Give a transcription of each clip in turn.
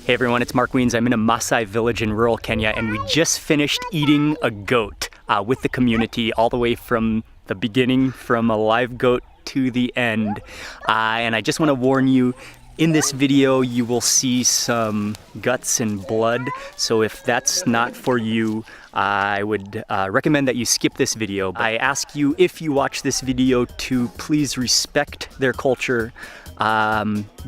Hey everyone, it's Mark Weens. I'm in a Maasai village in rural Kenya, and we just finished eating a goat with the community all the way from the beginning, from a live goat to the end. And I just want to warn you, in this video you will see some guts and blood, so if that's not for you, I would recommend that you skip this video. I ask you, if you watch this video, to please respect their culture,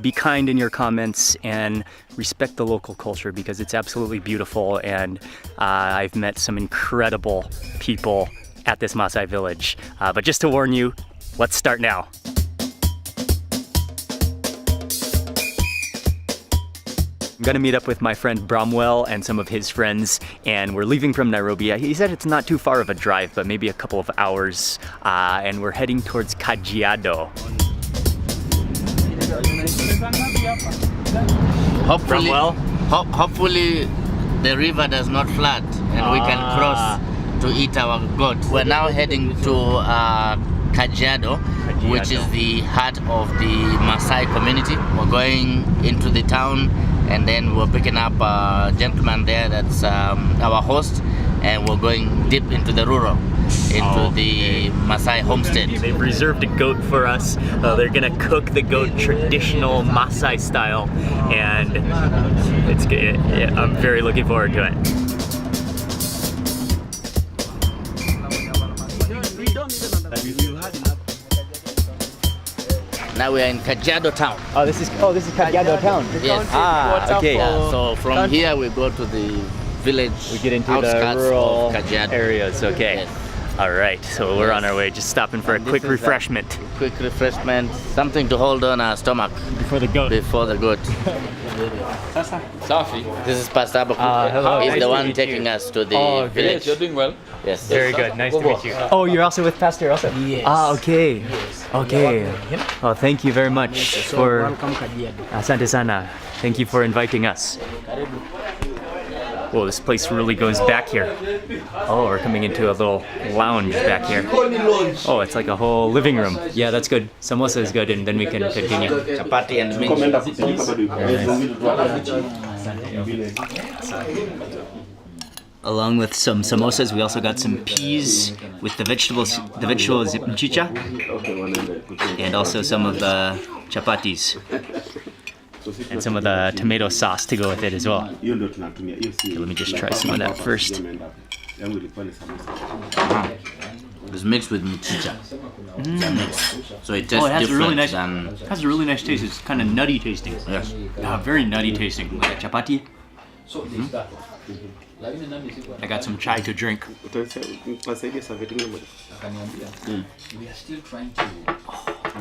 be kind in your comments, and respect the local culture because it's absolutely beautiful, and I've met some incredible people at this Maasai village. But just to warn you, let's start now. I'm gonna meet up with my friend Bramwell and some of his friends, and we're leaving from Nairobi. He said it's not too far of a drive, but maybe a couple of hours, and we're heading towards Kajiado. Hopefully the river does not flood and we can cross to eat our goat. We're now heading to Kajiado, which is the heart of the Maasai community. We're going into the town, and then we're picking up a gentleman there that's our host, and we're going deep into the rural, into the Maasai homestead. They've reserved a goat for us. They're gonna cook the goat traditional Maasai style, and it's good. Yeah, I'm very looking forward to it. Now we are in Kajiado town. This is Kajiado town. Yes. Okay. Yeah, so from here we go to the village. We get into the rural areas. Okay. Yes. All right. So we're on our way, just stopping for a quick refreshment. Quick refreshment, something to hold on our stomach Before the goat. before the goat. This is Pastor Abaku. Hello. He's Nice the to one meet taking you. us to the Oh, village. You're doing well. Yes. Very good. Nice to meet you. Oh, you're also with Pastor also? Yes. Okay. Yes. Okay. Oh, thank you very much for Welcome Kajiado. Asante sana. Thank you for inviting us. Whoa, this place really goes back here. Oh, we're coming into a little lounge back here. Oh, it's like a whole living room. Yeah, that's good. Samosa is good, and then we can continue. Chapati and meat. Along with some samosas, we also got some peas with the vegetables mchicha, and also some of the chapatis, and some of the tomato sauce to go with it as well. Okay, let me just try some of that first. It's mixed with mchicha. It's a mix. So it tastes It different has a really nice taste. It's kind of nutty tasting. Yes. Very nutty tasting. Like a chapati. I got some chai to drink. We are still trying to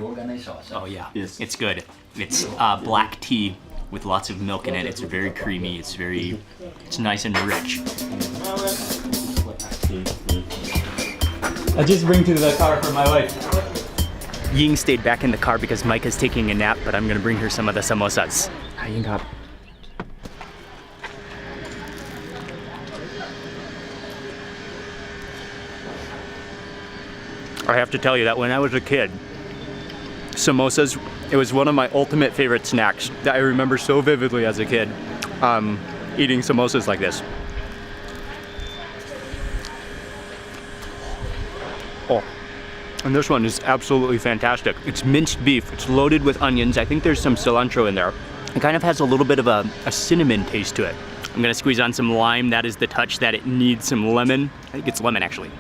organize ourselves. Oh yeah, Yes. it's good. It's black tea with lots of milk in it. It's very creamy. It's nice and rich. I'll just bring to the car for my wife. Ying stayed back in the car because Mike is taking a nap, but I'm gonna bring her some of the samosas. I have to tell you that when I was a kid, samosas, it was one of my ultimate favorite snacks that I remember so vividly as a kid, eating samosas like this. Oh, and this one is absolutely fantastic. It's minced beef, it's loaded with onions. I think there's some cilantro in there. It kind of has a little bit of a cinnamon taste to it. I'm gonna squeeze on some lime. That is the touch that it needs, some lemon. I think it's lemon actually.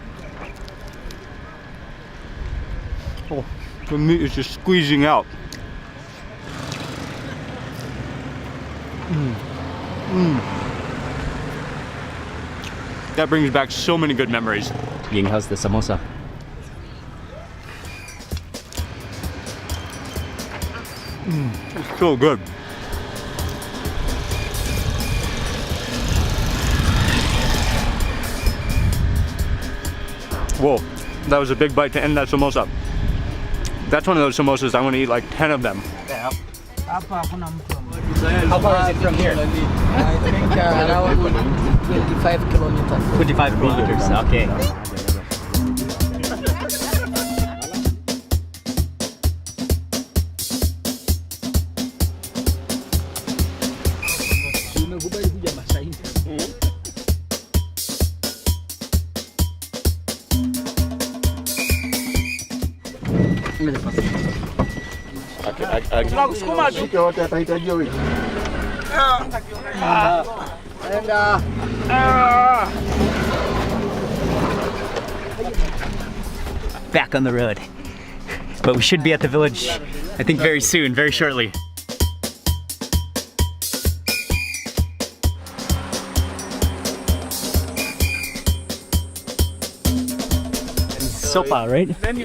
Oh, the meat is just squeezing out. That brings back so many good memories. Ying, how's the samosa? It's so good. Whoa, that was a big bite to end that samosa. That's one of those samosas I want to eat like 10 of them. How far is it from here? I think around 25 kilometers. 25 kilometers, okay. amekubali kuja Maasai. Back on the road. But we should be at the village, I think very soon, very shortly. Sopa, right? Then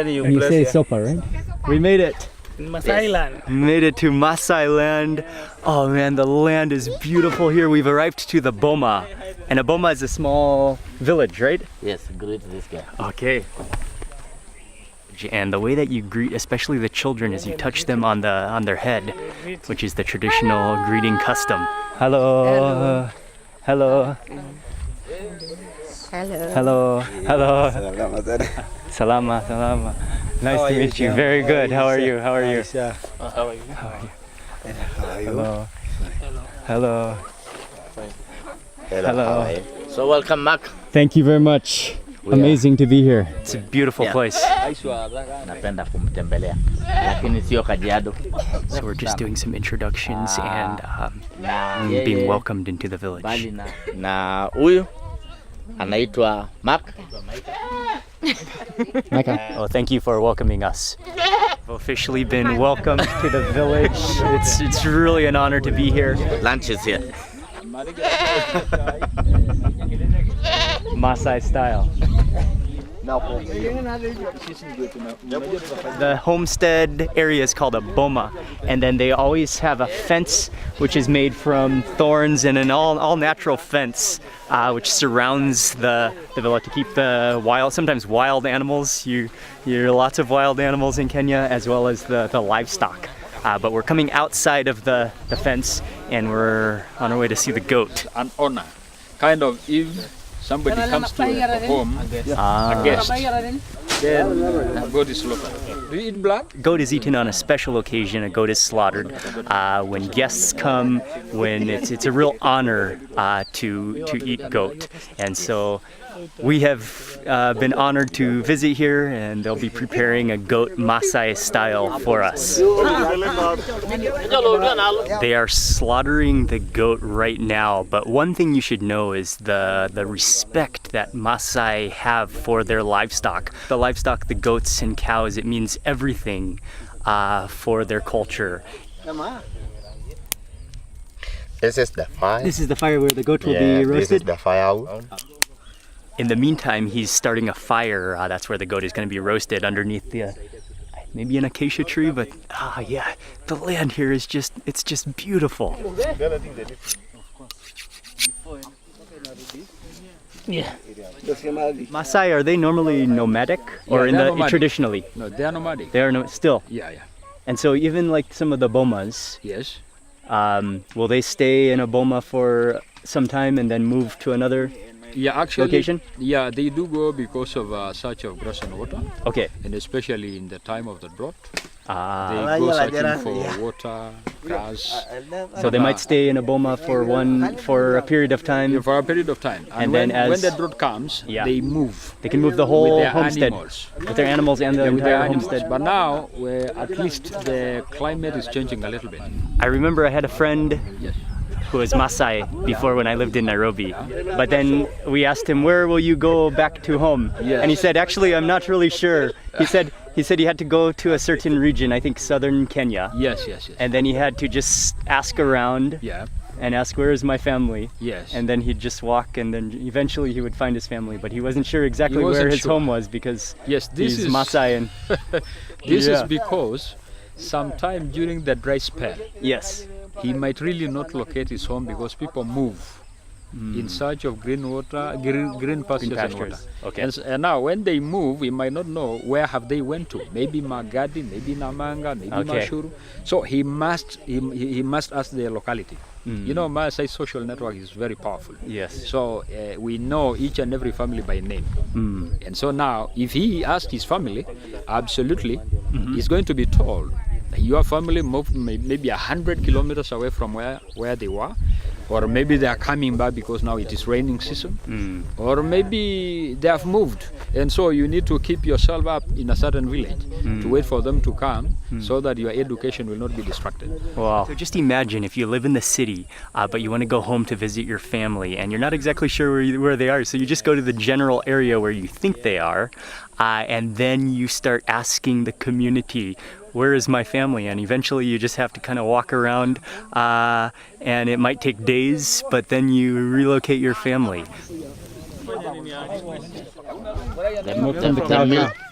you And you say sopa, right? We made it. Maasai land. We made it to Maasai land. Oh man, the land is beautiful here. We've arrived to the Boma. And a Boma is a small village, right? Yes, greet this guy. Okay. And the way that you greet, especially the children, is you touch them on their head, which is the traditional greeting custom. Hello. Hello. Hello. Hello. Salama. Salama. Nice to meet you. Very good. How are you? How are you? How are you? Hello. Hello. Hello. So welcome, Mark. Thank you very much. Amazing to be here. It's a beautiful place. Napenda kumtembelea. Lakini sio Kajiado. So we're just doing some introductions and being welcomed into the village. Na huyu anaitwa Mark. Oh, thank you for welcoming us. We've officially been welcomed to the village. It's really an honor to be here. Lunch is here. Maasai style. The homestead area is called a boma, and then they always have a fence which is made from thorns and an all natural fence which surrounds the villa to keep the sometimes wild animals. You hear lots of wild animals in Kenya, as well as the livestock. But we're coming outside of the fence, and we're on our way to see the goat. An honor. Kind of if somebody comes to a home, a guest, then goat is slaughtered. Do you eat blood? Goat is eaten on a special occasion. A goat is slaughtered when guests come. When it's a real honor to eat goat, and so we have been honored to visit here, and they'll be preparing a goat Maasai style for us. They are slaughtering the goat right now, but one thing you should know is the respect that Maasai have for their livestock. The livestock, the goats and cows, it means everything for their culture. This is the fire. This is the fire where the goat will be roasted? This is the fire. In the meantime, he's starting a fire. That's where the goat is going to be roasted underneath maybe an acacia tree, but yeah, the land here is just beautiful. Yeah. Maasai, are they normally nomadic or nomadic. Traditionally? No, they are nomadic. They are still. Yeah. And so even like some of the bomas, Yes. will they stay in a boma for some time and then move to another location? Yeah, they do go because of search of grass and water. Okay. And especially in the time of the drought, they Ah, go searching for water, grass, so they might stay in a boma for a period of time. for a period of time. And when, then when the drought comes, Yeah. they move They can move the with whole their homestead animals. with their animals and the With their entire animals. homestead. But now, at least the climate is changing a little bit. I remember I had a friend Yes. who was Maasai before when I lived in Nairobi. But then we asked him, where will you go back to home? Yes. And he said, actually, I'm not really sure. He said he had to go to a certain region, I think southern Kenya. Yes. And then he had to just ask around Yeah. and ask, where is my family? Yes. And then he'd just walk, and then eventually he would find his family. But he wasn't sure exactly He wasn't where his sure. home was because Yes, this he's is Maasai. And this is Yeah. because sometime during the dry spell, yes. he might really not locate his home because people move in search of green water, green pastures and water. Okay. And now when they move, we might not know where have they went to. Maybe Magadi, maybe Namanga, maybe Okay. Mashuru. So he must ask their locality. You know, Maasai social network is very powerful. Yes. So we know each and every family by name. And so now, if he asked his family, absolutely, he's going to be told your family moved maybe 100 kilometers away from where they were, or maybe they are coming back because now it is raining season, or maybe they have moved, and so you need to keep yourself up in a certain village to wait for them to come so that your education will not be distracted. Wow. So just imagine if you live in the city, but you want to go home to visit your family and you're not exactly sure where they are, so you just go to the general area where you think they are, and then you start asking the community, where is my family? And eventually you just have to kind of walk around, and it might take days, but then you relocate your family.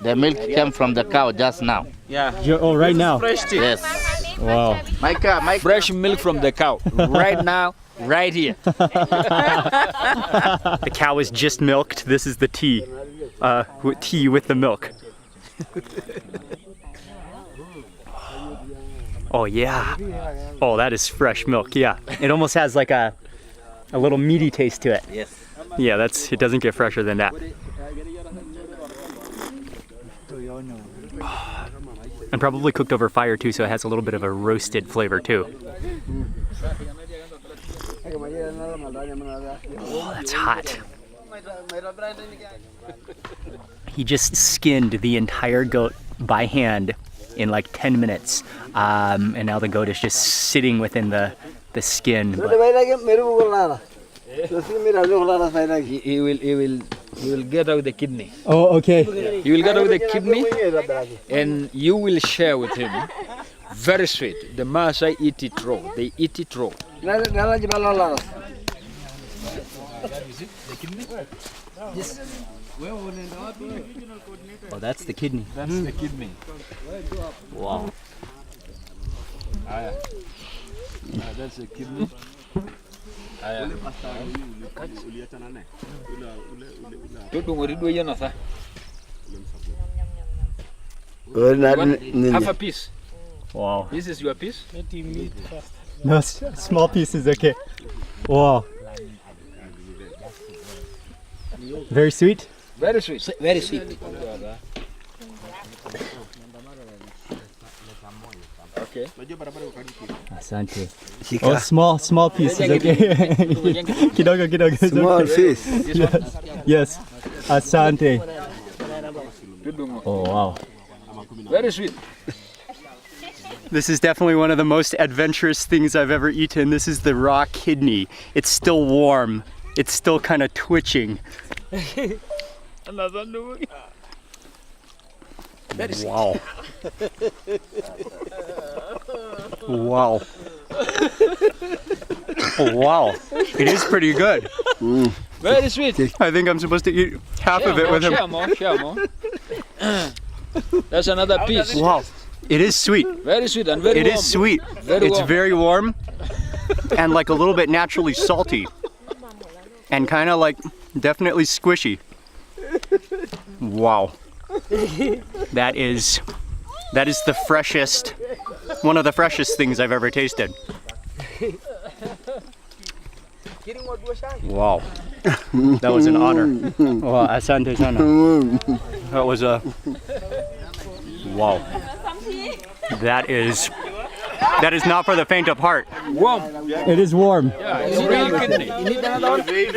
The milk came from the cow just now. Oh, right now? Yes. Wow. Fresh milk from the cow, right now, right here. The cow is just milked. This is the tea. Tea with the milk. Oh yeah. Oh, that is fresh milk. Yeah. It almost has like a little meaty taste to it. Yes. Yeah, it doesn't get fresher than that. And probably cooked over fire too, so it has a little bit of a roasted flavor too. Oh, that's hot. He just skinned the entire goat by hand in like 10 minutes. And now the goat is just sitting within the skin. He will get out the kidney. Oh, okay. He will get out the kidney, and you will share with him. Very sweet. The Maasai eat it raw. They eat it raw. Oh, that's the kidney. That's the kidney. Wow. That's the kidney. Half a piece. Wow. This is your piece. No, small pieces, okay. Wow. Very sweet? Very sweet. Very sweet. Okay. Asante. Oh, small pieces, okay. Kidogo. Small fish. Yes. Asante. Oh, wow. Very sweet. This is definitely one of the most adventurous things I've ever eaten. This is the raw kidney. It's still warm. It's still kind of twitching. Wow. Wow. Oh, wow. It is pretty good. Very sweet. I think I'm supposed to eat half of it with him. Share more. That's another piece. Wow. It is sweet. Very sweet and very warm. It is sweet. It's very warm and like a little bit naturally salty and kind of like definitely squishy. Wow. That is the freshest, one of the freshest things I've ever tasted. Wow. That was an honor. Wow, asante sana. That was a wow. That is not for the faint of heart. Warm. It is warm. Yeah, it's real kidney. You need another one? You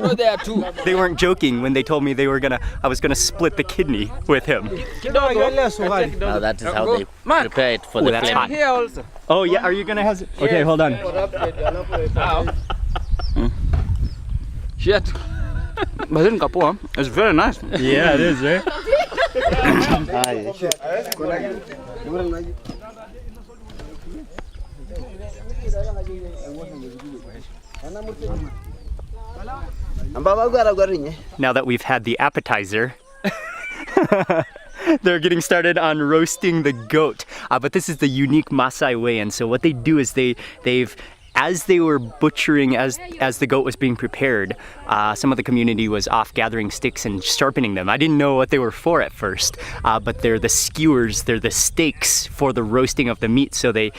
know there are two. They weren't joking when they told me I was gonna split the kidney with him. Now that is how they prepare it for the That's flame. hot. Here also. Oh yeah, are you gonna have? Okay, hold on. Now. Shit. It's very nice. Yeah, it is, right? Now that we've had the appetizer, they're getting started on roasting the goat. But this is the unique Maasai way, and so what they do is as they were butchering, as the goat was being prepared, some of the community was off gathering sticks and sharpening them. I didn't know what they were for at first, but they're the skewers, they're the stakes for the roasting of the meat. So they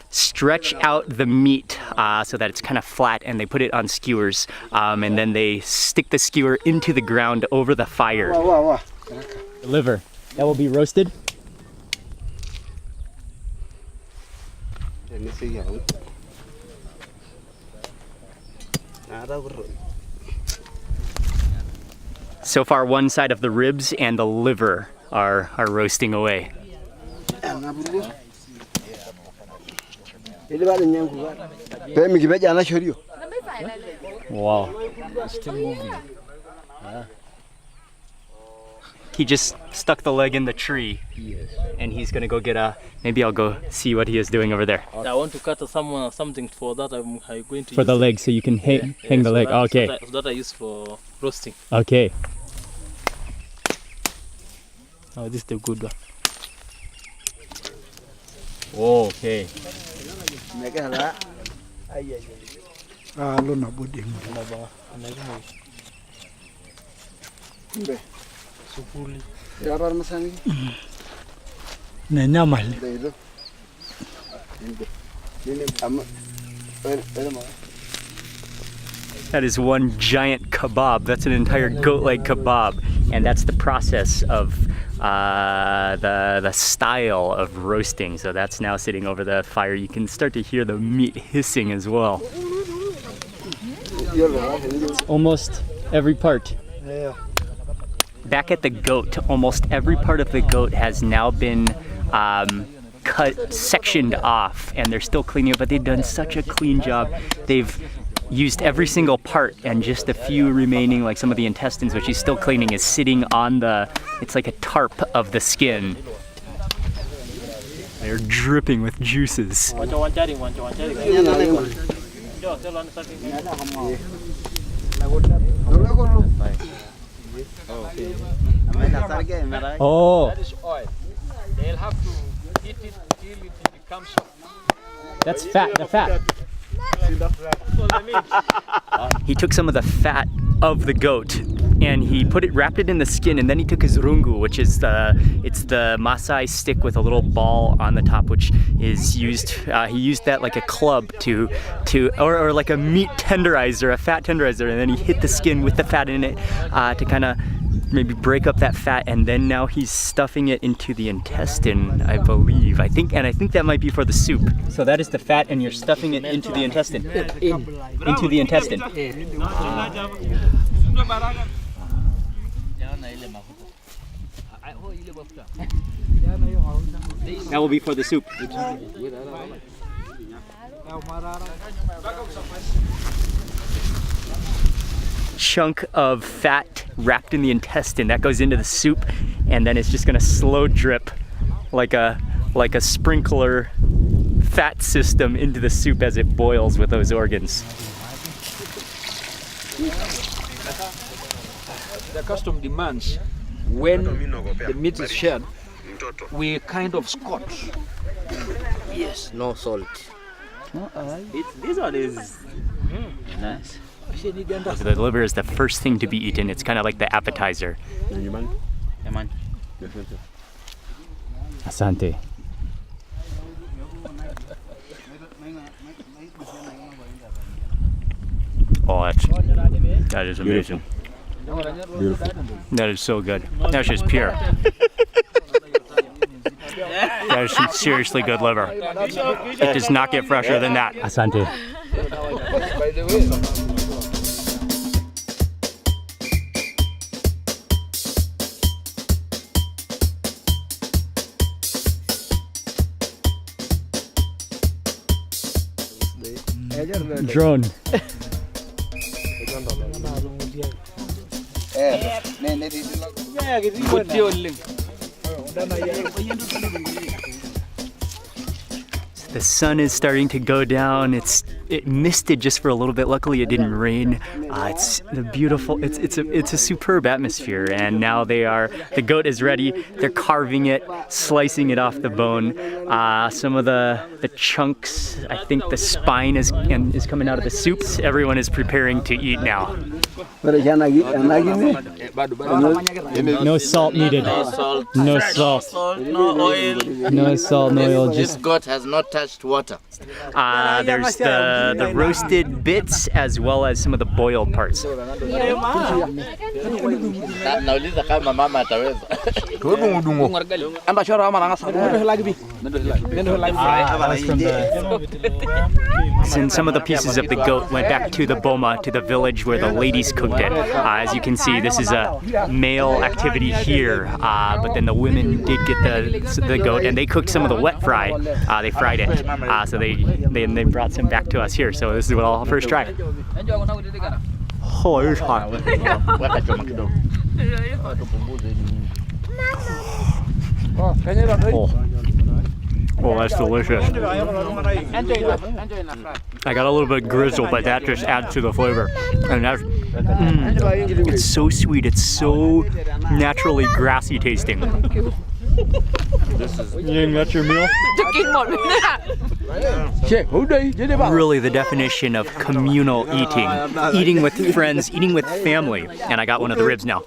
stretch out the meat so that it's kind of flat, and they put it on skewers, and then they stick the skewer into the ground over the fire. The liver, that will be roasted. So far, one side of the ribs and the liver are roasting away. Wow. Still moving. He just stuck the leg in the tree. Yes. And he's gonna go get maybe I'll go see what he is doing over there. I want to cut something for that. I'm going to For use the leg, so you can hang the leg. Okay. that I use for roasting. Okay. Oh, this is the good one. Okay. That is one giant kebab. That's an entire goat leg kebab, and that's the process of the style of roasting. So that's now sitting over the fire. You can start to hear the meat hissing as well. It's almost every part. Back at the goat, almost every part of the goat has now been sectioned off, and they're still cleaning it, but they've done such a clean job. They've used every single part, and just a few remaining, like some of the intestines, which he's still cleaning, is sitting on it's like a tarp of the skin. They're dripping with juices. Oh, That is oil. They'll have to heat it till it becomes soft. that's fat, the fat. He took some of the fat of the goat and he wrapped it in the skin, and then he took his rungu, which is the Maasai stick with a little ball on the top, which is used, he used that like a club or like a meat tenderizer, a fat tenderizer, and then he hit the skin with the fat in it to kind of maybe break up that fat, and then now he's stuffing it into the intestine, I believe. I think that might be for the soup. So that is the fat, and you're stuffing it into the intestine. Into the intestine. That will be for the soup. Chunk of fat wrapped in the intestine that goes into the soup, and then it's just gonna slow drip like a sprinkler fat system into the soup as it boils with those organs. The custom demands when the meat is shared, we kind of scorch. Yes, no salt. This one is nice. The liver is the first thing to be eaten. It's kind of like the appetizer. Asante. Oh, that is amazing. Beautiful. That is so good. That's just pure. That is some seriously good liver. It does not get fresher than that. Asante. Drone. The sun is starting to go down. It misted just for a little bit. Luckily, it didn't rain. It's a superb atmosphere. And now the goat is ready. They're carving it, slicing it off the bone. Some of the chunks, I think the spine is coming out of the soup. Everyone is preparing to eat now. No salt needed. No salt. No salt. No oil. No salt, no oil. This goat has not touched touched water. There's the roasted bits as well as some of the boiled parts. Nauliza kama mama ataweza. And some of the pieces of the goat went back to the boma, to the village where the ladies cooked it. As you can see, this is a male activity here, but then the women did get the goat, and they cooked some of the wet fry. They fried it, so they brought some back to us here. So this is what I'll first try. Oh, it's hot. Oh, that's delicious. I got a little bit grizzle, but that just adds to the flavor. And that's, it's so sweet. It's so naturally grassy tasting. You got your meal? Really the definition of communal eating. Eating with friends, eating with family. And I got one of the ribs now.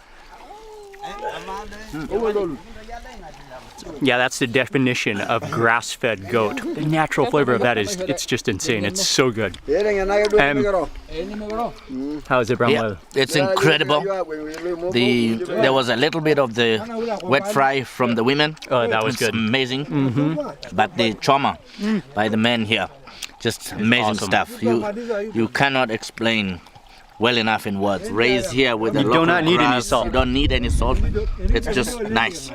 Yeah, that's the definition of grass-fed goat. The natural flavor of that it's just insane. It's so good. How is it, Brown? Yeah, it's incredible. There was a little bit of the wet fry from the women. Oh, that was good. Amazing. But the choma by the men here, just amazing stuff. You cannot explain well enough in words. Raised here with the local need grass. any salt. You don't need any salt. It's just nice.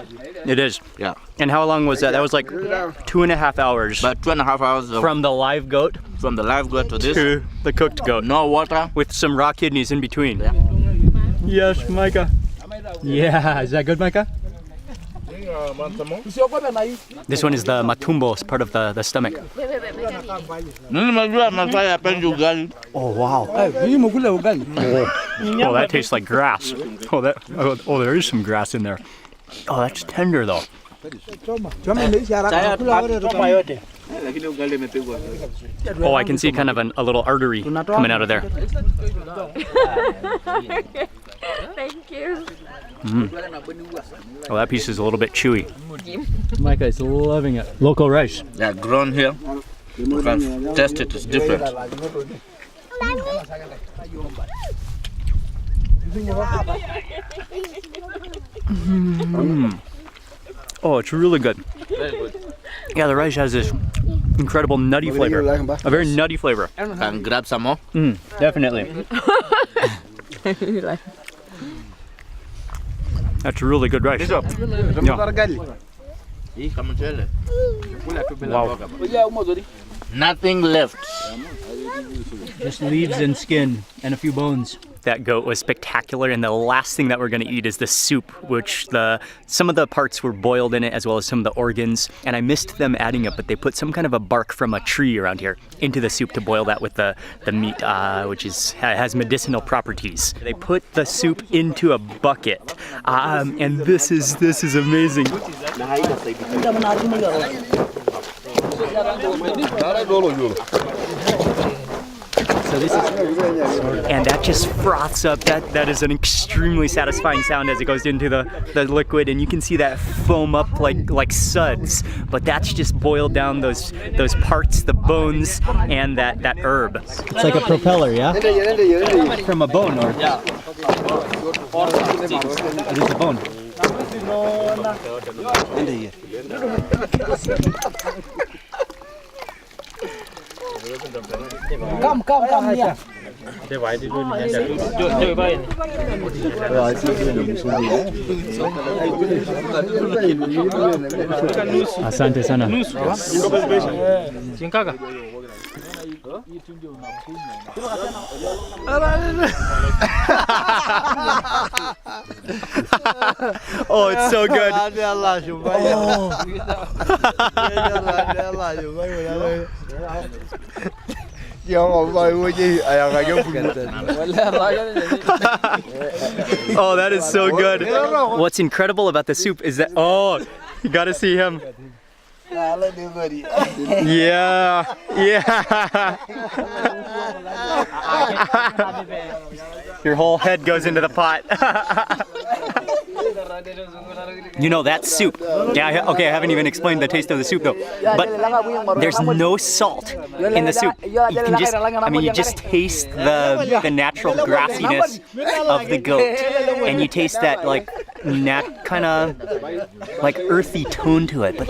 It is. Yeah. And how long was that? That was like 2.5 hours. But 2.5 hours from the live goat from the live goat to this. To the cooked goat. No water. With some raw kidneys in between. Yeah. Yes, Micah. Yeah, is that good, Micah? This one is the matumbo, it's part of the stomach. Oh wow. Oh, that tastes like grass. Oh, there is some grass in there. Oh, that's tender though. Oh, I can see kind of a little artery coming out of there. Thank you. Oh, that piece is a little bit chewy. Micah is loving it. Local rice. Yeah, grown here. You can taste it, it's different. Oh, it's really good. Very good. Yeah, the rice has this incredible nutty flavor. A very nutty flavor. Can grab some more? Definitely. That's really good rice. Yeah. Wow. Nothing left. Just leaves and skin and a few bones. That goat was spectacular, and the last thing that we're gonna eat is the soup, which some of the parts were boiled in it as well as some of the organs, and I missed them adding it, but they put some kind of a bark from a tree around here into the soup to boil that with the meat, which has medicinal properties. They put the soup into a bucket, and this is amazing. So this is, and that just froths up. That is an extremely satisfying sound as it goes into the liquid, and you can see that foam up like suds. But that's just boiled down those parts, the bones, and that herb. It's like a propeller, yeah? From a bone, or yeah. It is a bone. Come here. Asante sana. Oh, it's so good. Oh, that is so good. What's incredible about the soup is that, oh, you gotta see him. Yeah, yeah. Your whole head goes into the pot. You know, that soup. Yeah, okay, I haven't even explained the taste of the soup though. But there's no salt in the soup. You can just, I mean, you just taste the natural grassiness of the goat. And you taste that like kind of like earthy tone to it. But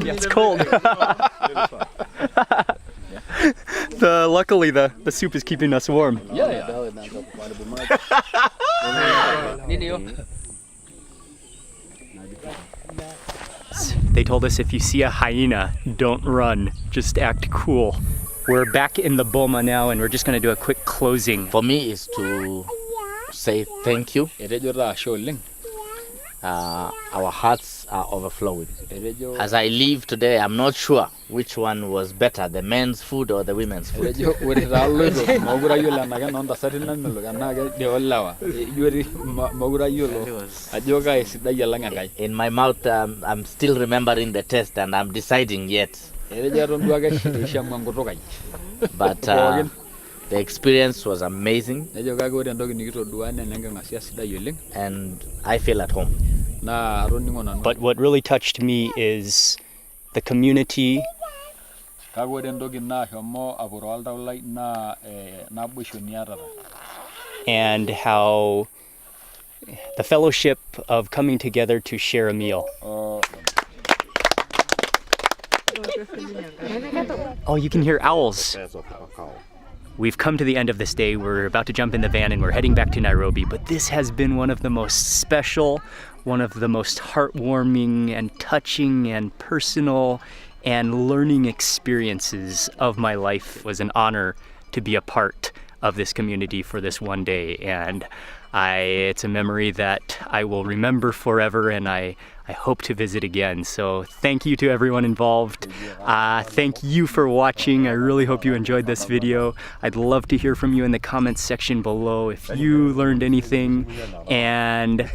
it's cold. Luckily the soup is keeping us warm. They told us if you see a hyena, don't run, just act cool. We're back in the boma now and we're just gonna do a quick closing. For me is to say thank you. Our hearts are overflowing. As I leave today, I'm not sure which one was better, the men's food or the women's food. In my mouth, I'm still remembering the taste and I'm deciding yet. But the experience was amazing and I feel at home. But what really touched me is the community and how the fellowship of coming together to share a meal. Oh, you can hear owls. We've come to the end of this day. We're about to jump in the van and we're heading back to Nairobi, but this has been one of the most special, one of the most heartwarming and touching and personal and learning experiences of my life. It was an honor to be a part of this community for this one day, and it's a memory that I will remember forever, and I hope to visit again. So thank you to everyone involved. Thank you for watching. I really hope you enjoyed this video. I'd love to hear from you in the comments section below if you learned anything. And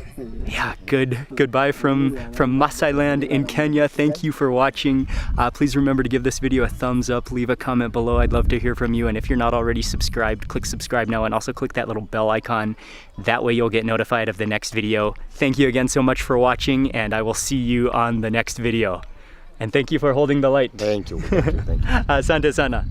yeah, goodbye from Maasai land in Kenya. Thank you for watching. Please remember to give this video a thumbs up, leave a comment below. I'd love to hear from you. And if you're not already subscribed, click subscribe now and also click that little bell icon. That way you'll get notified of the next video. Thank you again so much for watching, and I will see you on the next video. And thank you for holding the light. Thank you. Thank you. Asante sana.